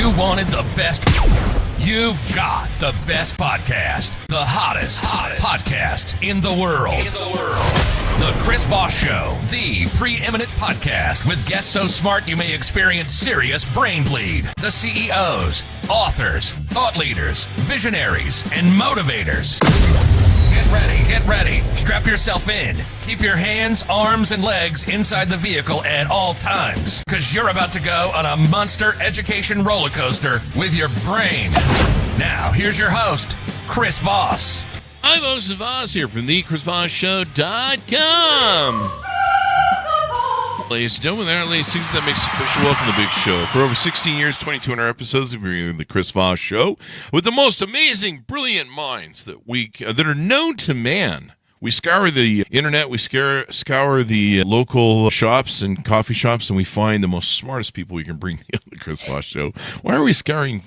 You wanted the best. You've got the best podcast. The hottest podcast in the world. The Chris Voss Show, the preeminent podcast with guests so smart you may experience serious brain bleed. The CEOs, authors, thought leaders, visionaries, and motivators. Get ready. Strap yourself in. Keep your hands, arms, and legs inside the vehicle at all times, because you're about to go on a monster education roller coaster with your brain. Now, here's your host, Chris Voss. I'm Chris Voss here from the ChrisVossShow.com. Ladies and gentlemen, there are ladies and that makes it official. Welcome to the big show. For over 16 years, 2,200 episodes, we've been doing the Chris Voss Show with the most amazing, brilliant minds that are known to man. We scour the internet, we scour the local shops and coffee shops, and we find the most smartest people we can bring on the Chris Voss Show. Why are we scouring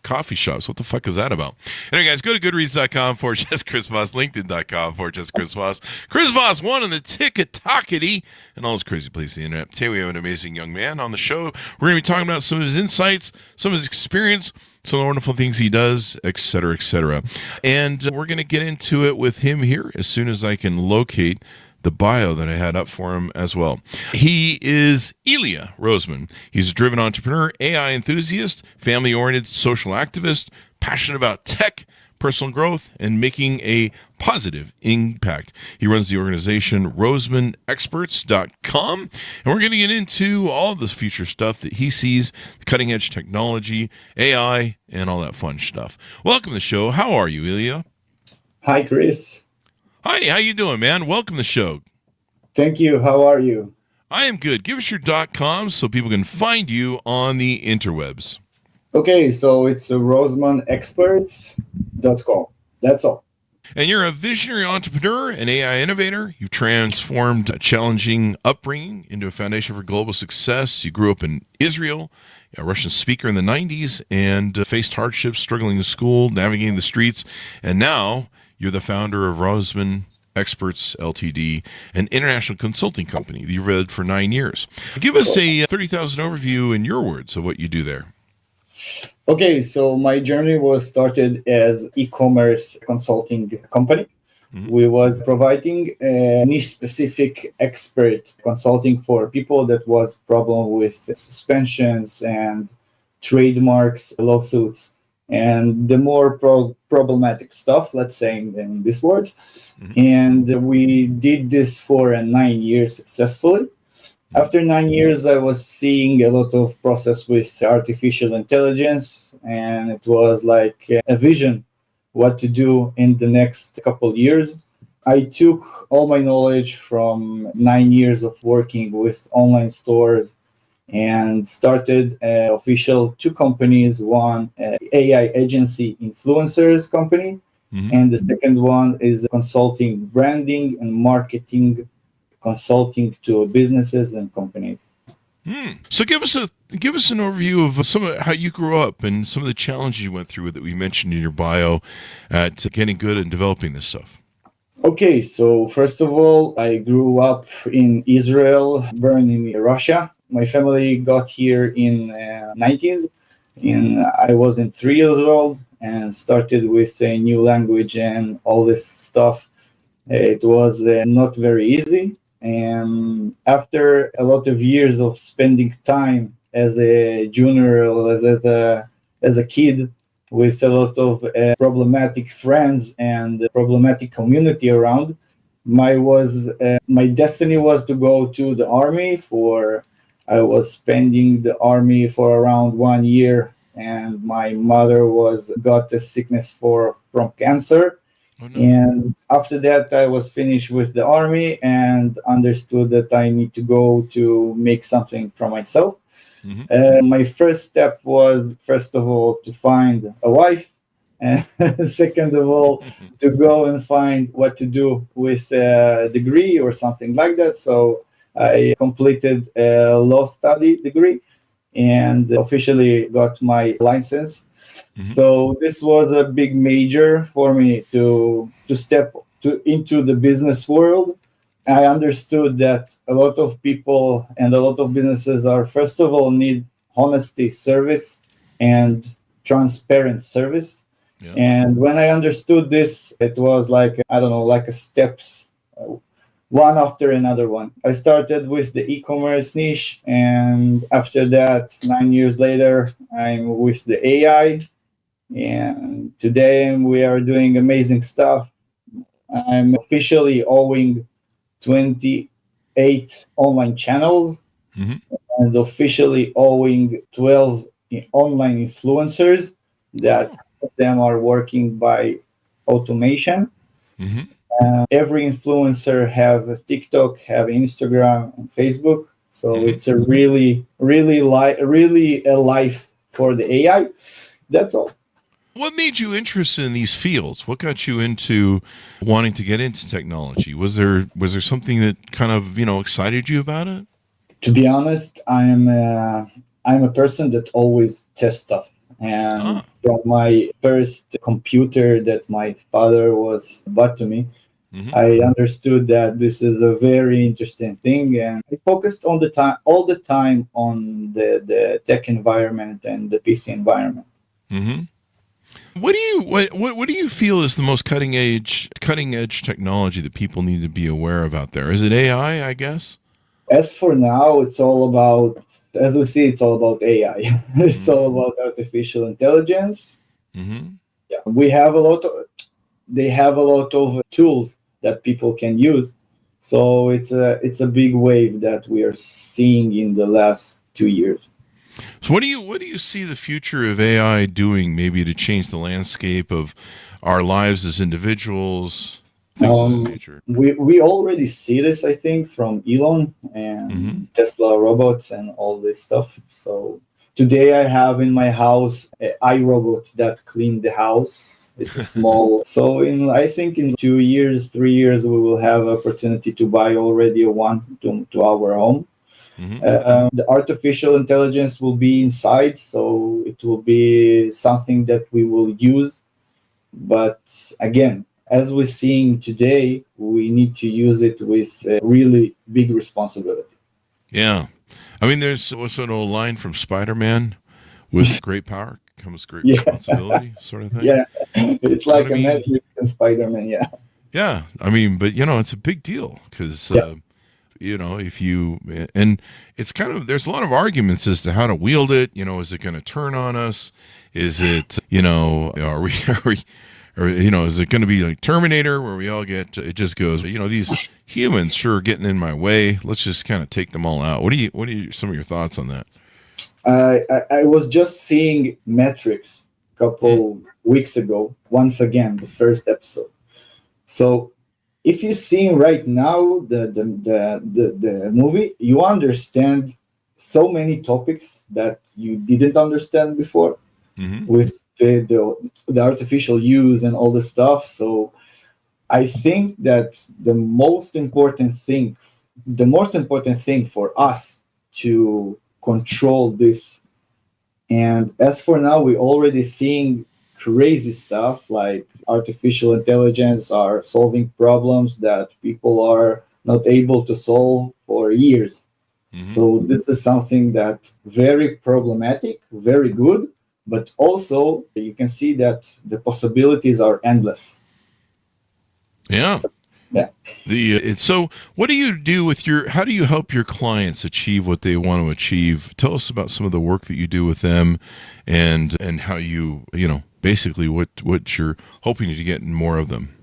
coffee shops? What the fuck is that about? Anyway, guys, go to goodreads.com/Chris Voss, LinkedIn.com/Chris Voss, Chris Voss 1 on the ticket-tockety, and all those crazy places on the internet. Today we have an amazing young man on the show. We're going to be talking about some of his insights, some of his experience, some of the wonderful things he does, etc., etc. And we're going to get into it with him here as soon as I can locate the bio that I had up for him as well. He is Ilia Rozman. He's a driven entrepreneur, AI enthusiast, family-oriented social activist, passionate about tech, personal growth, and making a positive impact. He runs the organization RozmanExperts.com, and we're going to get into all of this future stuff that he sees, cutting-edge technology, AI, and all that fun stuff. Welcome to the show. How are you, Ilia? Hi, Chris. Hi, how you doing, man? Welcome to the show. Thank you. How are you? I am good. Give us your .com so people can find you on the interwebs. Okay, so it's RozmanExperts.com. That's all. And you're a visionary entrepreneur, an AI innovator. You've transformed a challenging upbringing into a foundation for global success. You grew up in Israel, a Russian speaker in the 90s, and faced hardships, struggling in school, navigating the streets, and now you're the founder of Rozman Experts Ltd., an international consulting company that you've led for 9 years. Give us a 30,000 overview in your words of what you do there. Okay, so my journey was started as e-commerce consulting company. Mm-hmm. We was providing niche-specific expert consulting for people that was problem with suspensions and trademarks, lawsuits, and the more problematic stuff, let's say in these words. Mm-hmm. And we did this for 9 years successfully. Mm-hmm. After 9 years, I was seeing a lot of process with artificial intelligence, and it was like a vision what to do in the next couple years. I took all my knowledge from 9 years of working with online stores and started official 2 companies, one AI agency influencers company, mm-hmm. and the second one is consulting, branding and marketing consulting to businesses and companies. So give us an overview of some of how you grew up and some of the challenges you went through that we mentioned in your bio at getting good and developing this stuff. Okay, so first of all, I grew up in Israel, born in Russia. My family got here in 90s, and I wasn't 3 years old and started with a new language and all this stuff. It was not very easy. And after a lot of years of spending time as a junior, as a kid, with a lot of problematic friends and problematic community around, my destiny was to go to the army. I was spending the army for around 1 year, and my mother got a sickness from cancer. Oh, no. And after that, I was finished with the army and understood that I need to go to make something for myself. Mm-hmm. My first step was, first of all, to find a wife, and second of all, to go and find what to do with a degree or something like that. So I completed a law study degree and officially got my license. Mm-hmm. So this was a big major for me to step into the business world. I understood that a lot of people and a lot of businesses are, first of all, need honesty, service, and transparent service. Yeah. And when I understood this, it was like, I don't know, like a steps, one after another one. I started with the e-commerce niche, and after that, 9 years later, I'm with the AI. And today we are doing amazing stuff. I'm officially owning 28 online channels Mm-hmm. and officially owning 12 online influencers that Oh. them are working by automation. Mm-hmm. Every influencer have a TikTok, have Instagram and Facebook. So Mm-hmm. it's a really a life for the AI. That's all. What made you interested in these fields? What got you into wanting to get into technology? Was there something that kind of excited you about it? To be honest, I'm a person that always tests stuff. And Ah. from my first computer that my father was bought to me, Mm-hmm. I understood that this is a very interesting thing, and I focused on the time all the time on the tech environment and the PC environment. Mm-hmm. What do you feel is the most cutting edge technology that people need to be aware of out there? Is it AI, I guess? As for now, it's all about, as we see, it's all about AI. It's all Mm-hmm. about artificial intelligence. Mm-hmm. Yeah, we have a lot of, they have a lot of tools that people can use. So it's a big wave that we are seeing in the last 2 years. So what do you see the future of AI doing, maybe to change the landscape of our lives as individuals, things of that Um, nature? we already see this, I think, from Elon Mm-hmm. and Tesla robots and all this stuff. So today I have in my house an iRobot that clean the house. It's a small. So I think in 2 years, 3 years, we will have opportunity to buy already a one to our home. Mm-hmm. The artificial intelligence will be inside, so it will be something that we will use. But again, as we're seeing today, we need to use it with a really big responsibility. Yeah. I mean, there's also an old line from Spider-Man: with great power comes great Yeah, responsibility, sort of thing. yeah, it's But I like a mean, magic in Spider-Man. Yeah, yeah, I mean, but it's a big deal because yeah, if you and it's kind of there's a lot of arguments as to how to wield it. Is it going to turn on us? Is it are we are we or is it going to be like Terminator where we all get it just goes these humans sure are getting in my way. Let's just kind of take them all out. What are you some of your thoughts on that? I was just seeing Matrix a Mm, couple weeks ago. Once again, the first episode. So if you see right now the movie, you understand so many topics that you didn't understand before mm-hmm. with the artificial use and all the stuff. So I think that the most important thing for us to control this. And as for now, we're already seeing crazy stuff like artificial intelligence are solving problems that people are not able to solve for years. Mm-hmm. So this is something that very problematic, very good, but also you can see that the possibilities are endless. Yeah. Yeah. So what do you do with how do you help your clients achieve what they want to achieve? Tell us about some of the work that you do with them and how basically what you're hoping to get in more of them.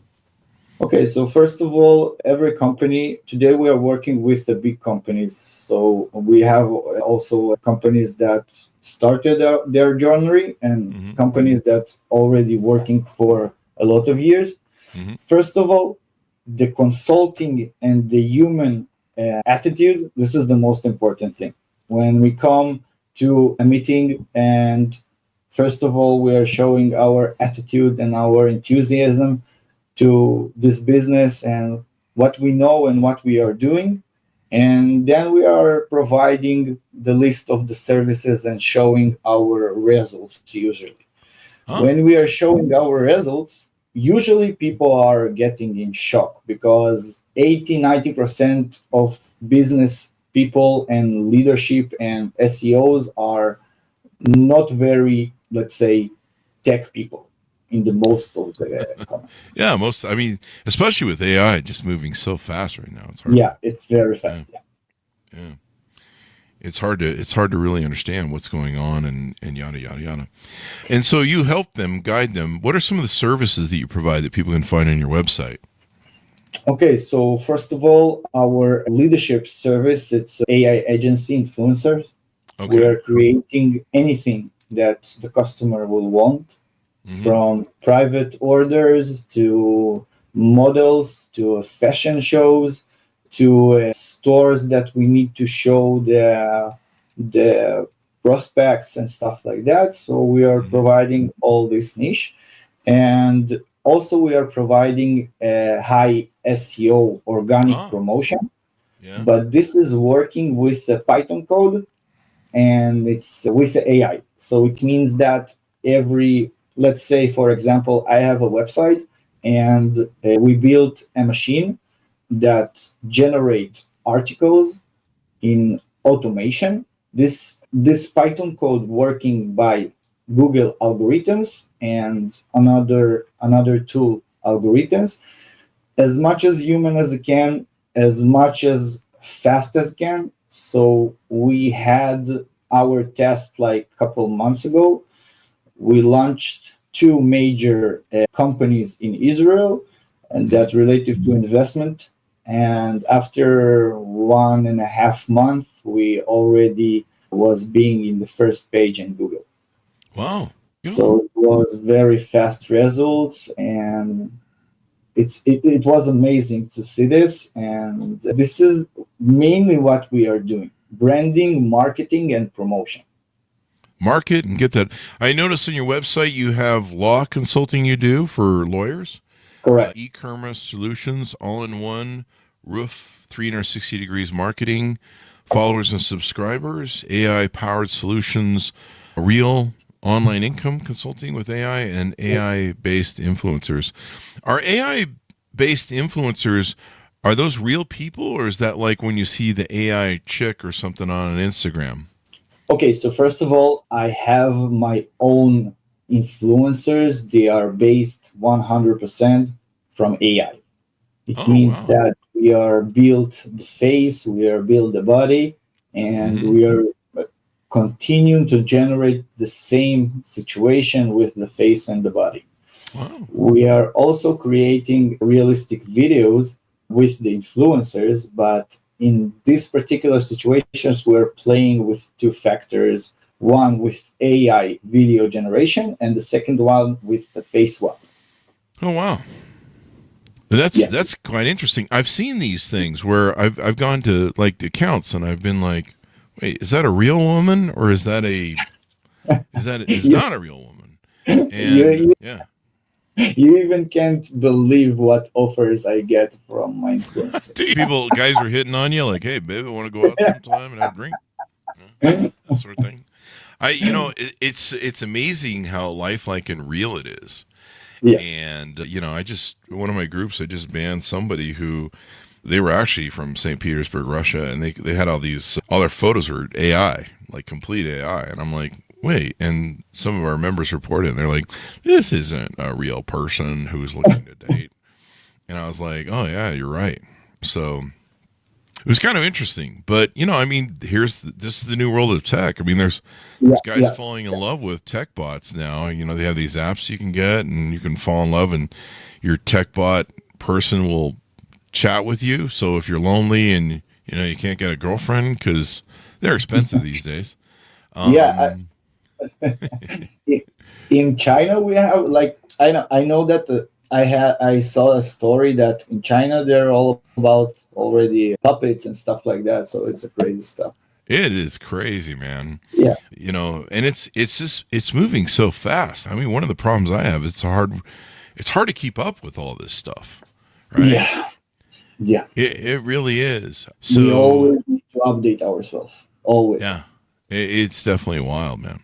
Okay, so first of all, every company, today we are working with the big companies. So we have also companies that started their journey and Mm-hmm. companies that already working for a lot of years. Mm-hmm. First of all, the consulting and the human attitude, this is the most important thing. When we come to a meeting, and first of all, we are showing our attitude and our enthusiasm to this business and what we know and what we are doing. And then we are providing the list of the services and showing our results usually. Huh? When we are showing our results, usually people are getting in shock because 80-90% of business people and leadership and SEOs are not very, let's say, tech people in the most of the comment. Yeah, I mean, especially with AI just moving so fast right now, it's hard. Yeah, it's very fast. Yeah. It's hard to really understand what's going on and yada yada yada. And so you help them, guide them. What are some of the services that you provide that people can find on your website? Okay, so first of all, our leadership service, it's AI agency influencers. Okay. We are creating anything that the customer will want, from private orders to models to fashion shows to stores that we need to show the prospects and stuff like that. So we are providing all this niche, and also we are providing a high SEO organic promotion. Yeah. But this is working with the Python code, and it's with the AI. So it means that let's say, for example, I have a website and we built a machine that generates articles in automation. This Python code working by Google algorithms and another tool algorithms, as much as human as it can, as much as fast as can. So we had our test like a couple months ago. We launched 2 major companies in Israel, and that related to investment. And after 1.5 months, we already was being in the first page in Google. Wow. So it was very fast results, and it was amazing to see this. And this is mainly what we are doing: branding, marketing, and promotion. Market and get that. I noticed on your website you have law consulting you do for lawyers. Correct. E-commerce solutions, all-in-one, roof 360 degrees marketing, followers and subscribers, AI-powered solutions, real online income consulting with AI, and AI-based influencers. Are AI-based influencers, are those real people, or is that like when you see the AI chick or something on an Instagram? Okay, so first of all, I have my own influencers. They are based 100% from AI. It means that we are built the face, we are built the body, and we are continuing to generate the same situation with the face and the body. Wow. We are also creating realistic videos with the influencers, but in these particular situations, we're playing with 2 factors. One with AI video generation, and the second one with the face swap. Oh, wow. That's quite interesting. I've seen these things where I've gone to like the accounts and I've been like, wait, is that a real woman or is that not a real woman? And you even can't believe what offers I get from my influencers. Guys are hitting on you like, hey, baby, I want to go out sometime and have a drink. That sort of thing. It's amazing how lifelike and real it is. Yeah. And, one of my groups, I just banned somebody who, they were actually from St. Petersburg, Russia, and they had all their photos were AI, like complete AI. And I'm like, wait, and some of our members reported, and they're like, this isn't a real person who's looking to date. And I was like, oh, yeah, you're right. So it was kind of interesting. But, this is the new world of tech. I mean, there's guys falling in love with tech bots now. They have these apps you can get, and you can fall in love, and your tech bot person will chat with you. So if you're lonely and, you can't get a girlfriend, because they're expensive these days. In China, we have I know that I saw a story that in China they're all about already puppets and stuff like that. So it's a crazy stuff. It is crazy, man. Yeah. And it's moving so fast. I mean, one of the problems I have is it's hard to keep up with all this stuff. Right? Yeah. Yeah. It really is. So we always need to update ourselves. Always. Yeah. It's definitely wild, man.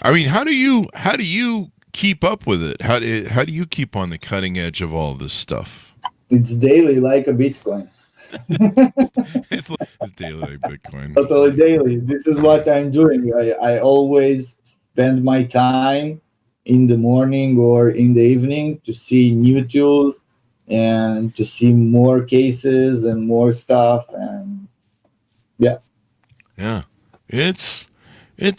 I mean, how do you keep up with it? How do you keep on the cutting edge of all this stuff? It's daily, like a Bitcoin. It's daily like Bitcoin. Totally daily. This is what I'm doing. I always spend my time in the morning or in the evening to see new tools and to see more cases and more stuff. And yeah. Yeah. It's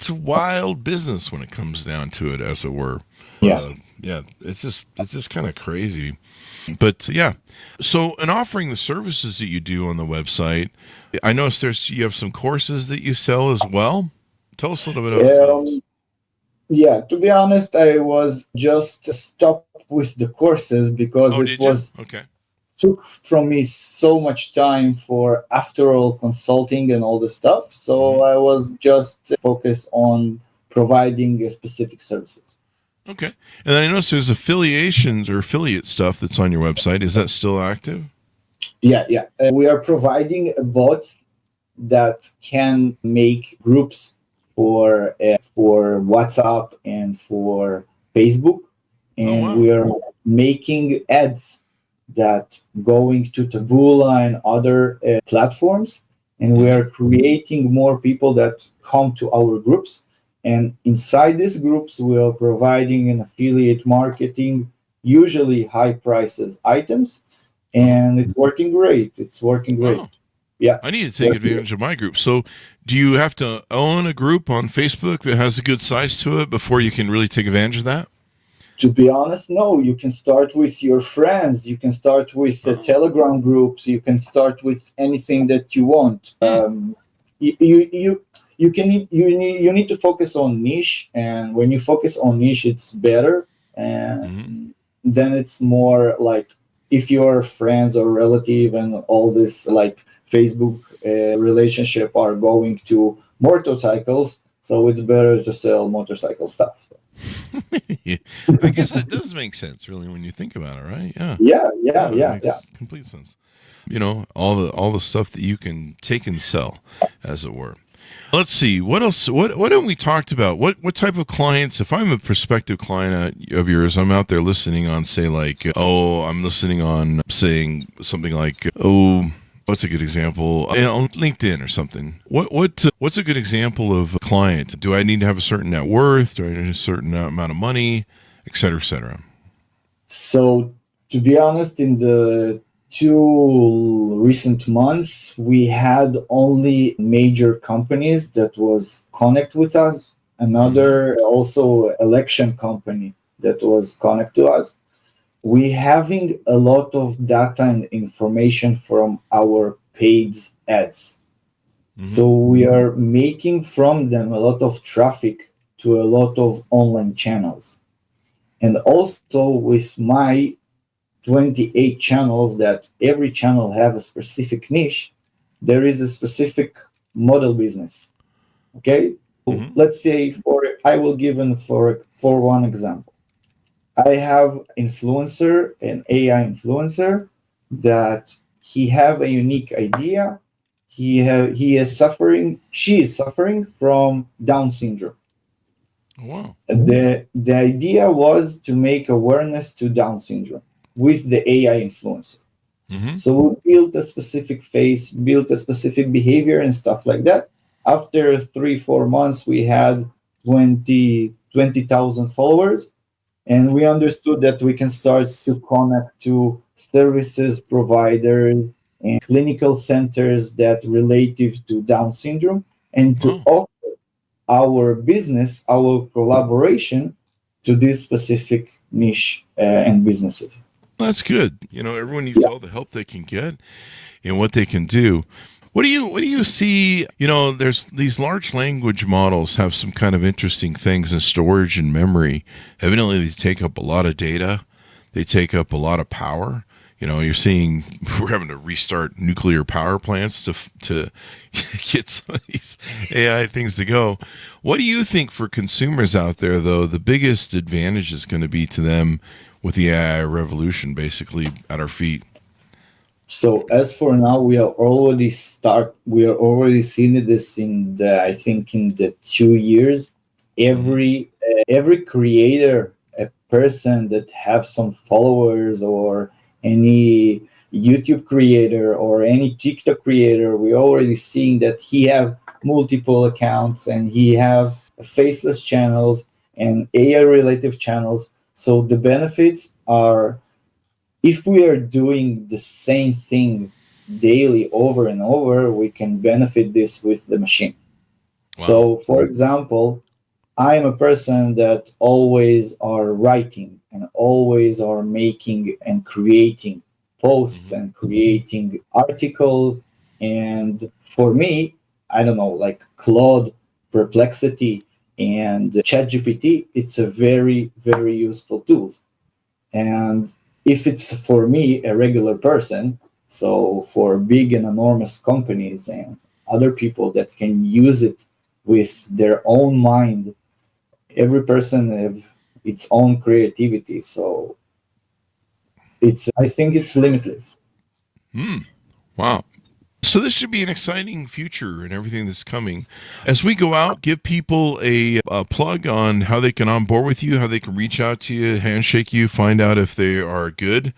wild business when it comes down to it, as it were. Yeah. Yeah, it's just kind of crazy. But yeah. So in offering the services that you do on the website, I noticed you have some courses that you sell as well. Tell us a little bit about those. Yeah, to be honest, I was just stopped with the courses because Oh, it did you? was Okay. took from me so much time for after all consulting and all the stuff. So I was just focused on providing specific services. Okay. And then I noticed there's affiliations or affiliate stuff that's on your website. Is that still active? Yeah, yeah. We are providing bots that can make groups for WhatsApp and for Facebook, and wow. we are making ads that going to Taboola and other platforms, and we are creating more people that come to our groups. And inside these groups, we are providing an affiliate marketing, usually high prices items, and it's working great. It's working great. Wow. Yeah. I need to take advantage of my group. So do you have to own a group on Facebook that has a good size to it before you can really take advantage of that? To be honest, no. You can start with your friends. You can start with Telegram groups. You can start with anything that you want. You need to focus on niche, and when you focus on niche, it's better. And then it's more like if your friends or relative and all this like Facebook relationship are going to motorcycles, so it's better to sell motorcycle stuff. Yeah. I guess that does make sense, really, when you think about it, right? Yeah. Yeah. Makes complete sense. You know, all the stuff that you can take and sell, as it were. Let's see. What else? What haven't we talked about? What type of clients? If I'm a prospective client of yours, I'm out there listening on, say, like, I'm listening on saying something like, what's a good example? On LinkedIn or something. What's a good example of a client? Do I need to have a certain net worth? Do I need a certain amount of money, et cetera, et cetera? So, to be honest, in the 2 recent months, we had only major companies that was connect with us. Another also election company that was connect to us. We having a lot of data and information from our paid ads. So we are making from them a lot of traffic to a lot of online channels. And also with my 28 channels that every channel have a specific niche, there is a specific model business. Okay? Let's say I will give for one example. I have influencer, an AI influencer, that he have a unique idea. She is suffering from Down syndrome. Wow. The idea was to make awareness to Down syndrome with the AI influencer. So we built a specific face, built a specific behavior and stuff like that. After 3-4 months, we had 20,000 followers, and we understood that we can start to connect to services providers and clinical centers that relative to Down syndrome, and to offer our business, our collaboration to these specific niche and businesses. That's good. You know, everyone needs all the help they can get and what they can do. What do you see? You know, there's these large language models have some kind of interesting things in storage and memory. Evidently, they take up a lot of data. They take up a lot of power. You know, you're seeing we're having to restart nuclear power plants to get some of these AI things to go. What do you think for consumers out there, though, the biggest advantage is going to be to them with the AI revolution basically at our feet? So as for now, we are already seeing this in the 2 years. Every creator, a person that have some followers or any YouTube creator or any TikTok creator, we're already seeing that he have multiple accounts and he have faceless channels and AI related channels. So the benefits are, if we are doing the same thing daily over and over, we can benefit this with the machine. Wow. So for example, I'm a person that always are writing and always are making and creating posts and creating articles. And for me, I don't know, like Claude, Perplexity, and ChatGPT, it's a very, very useful tool. And if it's for me, a regular person, so for big and enormous companies and other people that can use it with their own mind, every person have its own creativity. So I think it's limitless. Wow. So this should be an exciting future and everything that's coming. As we go out, give people a plug on how they can onboard with you, how they can reach out to you, handshake you, find out if they are good,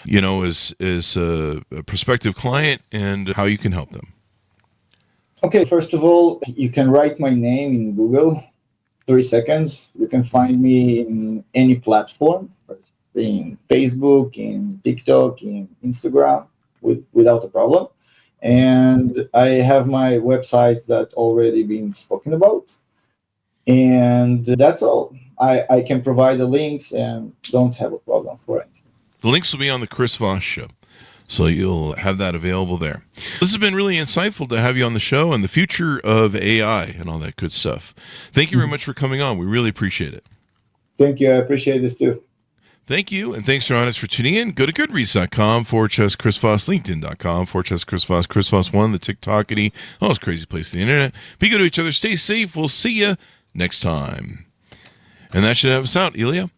as a prospective client, and how you can help them. Okay, first of all, you can write my name in Google, 3 seconds. You can find me in any platform, in Facebook, in TikTok, in Instagram, without a problem. And I have my websites that already been spoken about. And that's all. I can provide the links and don't have a problem for it. The links will be on the Chris Voss Show, so you'll have that available there. This has been really insightful to have you on the show and the future of AI and all that good stuff. Thank you very much for coming on. We really appreciate it. Thank you. I appreciate this too. Thank you, and thanks, Ron, for tuning in. Go to goodreads.com/Chris Voss, LinkedIn.com/Chris Voss, Chris Voss1, the TikTokity, all those crazy places on the internet. Be good to each other. Stay safe. We'll see you next time. And that should have us out, Ilia.